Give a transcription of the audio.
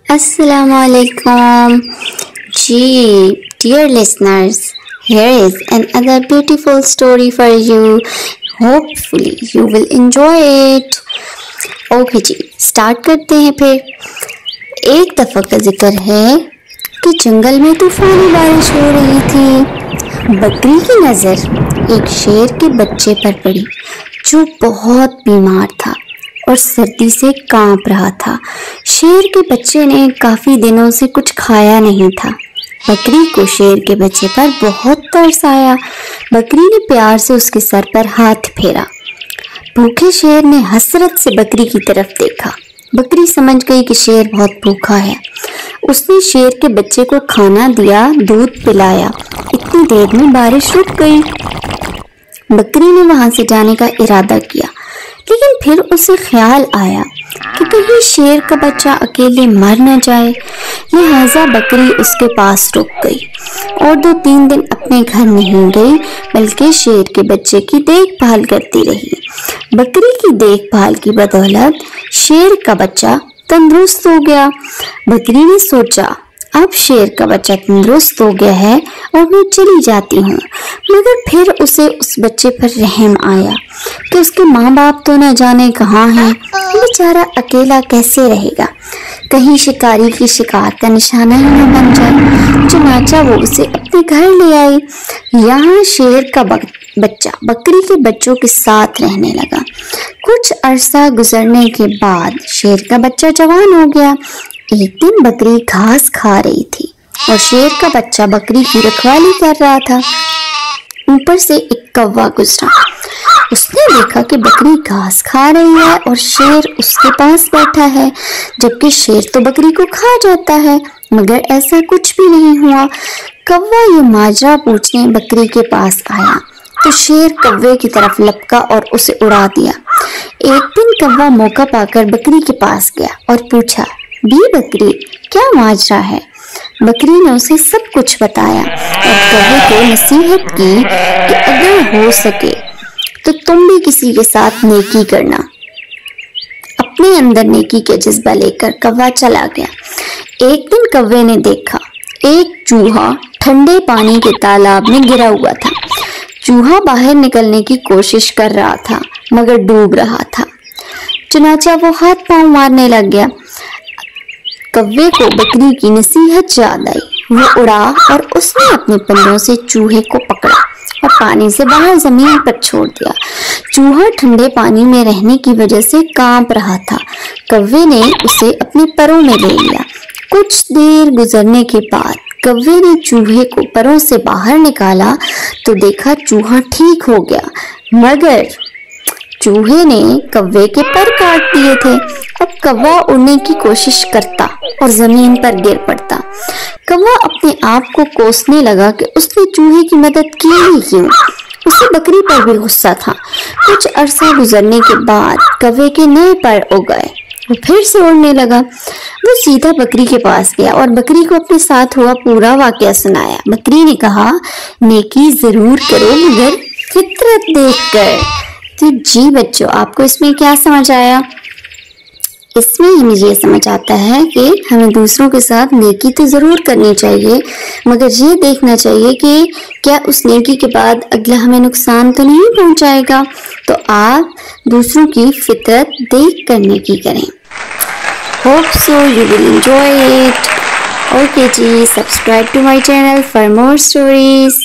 Assalamu alaikum. Dear listeners, here is another beautiful story for you. Hopefully you will enjoy it. Okay जी, start करते हैं फिर। एक दफ़ा का जिक्र है कि जंगल में तूफानी बारिश हो रही थी। बकरी की नज़र एक शेर के बच्चे पर पड़ी जो बहुत बीमार था और सर्दी से कांप रहा था। शेर के बच्चे ने काफ़ी दिनों से कुछ खाया नहीं था। बकरी को शेर के बच्चे पर बहुत तरस आया। बकरी ने प्यार से उसके सर पर हाथ फेरा। भूखे शेर ने हसरत से बकरी की तरफ देखा। बकरी समझ गई कि शेर बहुत भूखा है। उसने शेर के बच्चे को खाना दिया, दूध पिलाया। इतनी देर में बारिश रुक गई। बकरी ने वहां से जाने का इरादा किया, लेकिन फिर उसे ख्याल आया कि कहीं शेर का बच्चा अकेले मर न जाए। लिहाजा बकरी उसके पास रुक गई और 2-3 दिन अपने घर नहीं गई, बल्कि शेर के बच्चे की देखभाल करती रही। बकरी की देखभाल की बदौलत शेर का बच्चा तंदुरुस्त हो गया। बकरी ने सोचा, अब शेर का बच्चा तंदुरुस्त हो गया है और मैं चली जाती हूँ। मगर फिर उसे उस बच्चे पर रहम आया कि उसके माँ बाप तो न जाने कहाँ हैं, बेचारा अकेला कैसे रहेगा, कहीं शिकारी की शिकार का निशाना ही न बन जाए। चुनाचा वो उसे अपने घर ले आई। यहाँ शेर का बच्चा बकरी के बच्चों के साथ रहने लगा। कुछ अरसा गुजरने के बाद शेर का बच्चा जवान हो गया। एक दिन बकरी घास खा रही थी और शेर का बच्चा बकरी की रखवाली कर रहा था। ऊपर से एक कौवा गुजरा। उसने देखा कि बकरी घास खा रही है और शेर उसके पास बैठा है, जबकि शेर तो बकरी को खा जाता है। मगर ऐसा कुछ भी नहीं हुआ। कौवा ये माजरा पूछने बकरी के पास आया तो शेर कौवे की तरफ लपका और उसे उड़ा दिया। एक दिन कौवा मौका पाकर बकरी के पास गया और पूछा, बकरी क्या माजरा है? बकरी ने उसे सब कुछ बताया और कौवे को नसीहत की कि अगर हो सके तो तुम भी किसी के साथ नेकी करना। अपने अंदर नेकी के जज्बा लेकर कौवा चला गया। एक दिन कौवे ने देखा एक चूहा ठंडे पानी के तालाब में गिरा हुआ था। चूहा बाहर निकलने की कोशिश कर रहा था मगर डूब रहा था। चुनाचा वो हाथ पांव मारने लग गया। कौवे को बकरी की नसीहत याद आई। वो उड़ा और उसने अपने पंजों से चूहे को पकड़ा और पानी से बाहर जमीन पर छोड़ दिया। चूहा ठंडे पानी में रहने की वजह से कांप रहा था। कौवे ने उसे अपने परों में ले लिया। कुछ देर गुजरने के बाद कौवे ने चूहे को परों से बाहर निकाला तो देखा चूहा ठीक हो गया, मगर चूहे ने कौवे के पर काट दिए थे। अब कौवा उड़ने की कोशिश करता और जमीन पर गिर पड़ता। कौवा अपने आप को कोसने लगा कि उसने चूहे की मदद की ही क्यों। उसे बकरी पर भी गुस्सा था। कुछ अरसा गुजरने के बाद कौवे के नए पर उग गए। वो फिर से उड़ने लगा। वो सीधा बकरी के पास गया और बकरी को अपने साथ हुआ पूरा वाकया सुनाया। बकरी ने कहा, नेकी जरूर करो मगर फितरत देखकर। तो जी बच्चों, आपको इसमें क्या समझ आया? इसमें हमें ये समझ आता है कि हमें दूसरों के साथ नेकी तो ज़रूर करनी चाहिए, मगर ये देखना चाहिए कि क्या उस नेकी के बाद अगला हमें नुकसान तो नहीं पहुंचाएगा। तो आप दूसरों की फितरत देख कर नेकी करें। Hope so you will enjoy it. Okay जी, subscribe to my channel for more stories.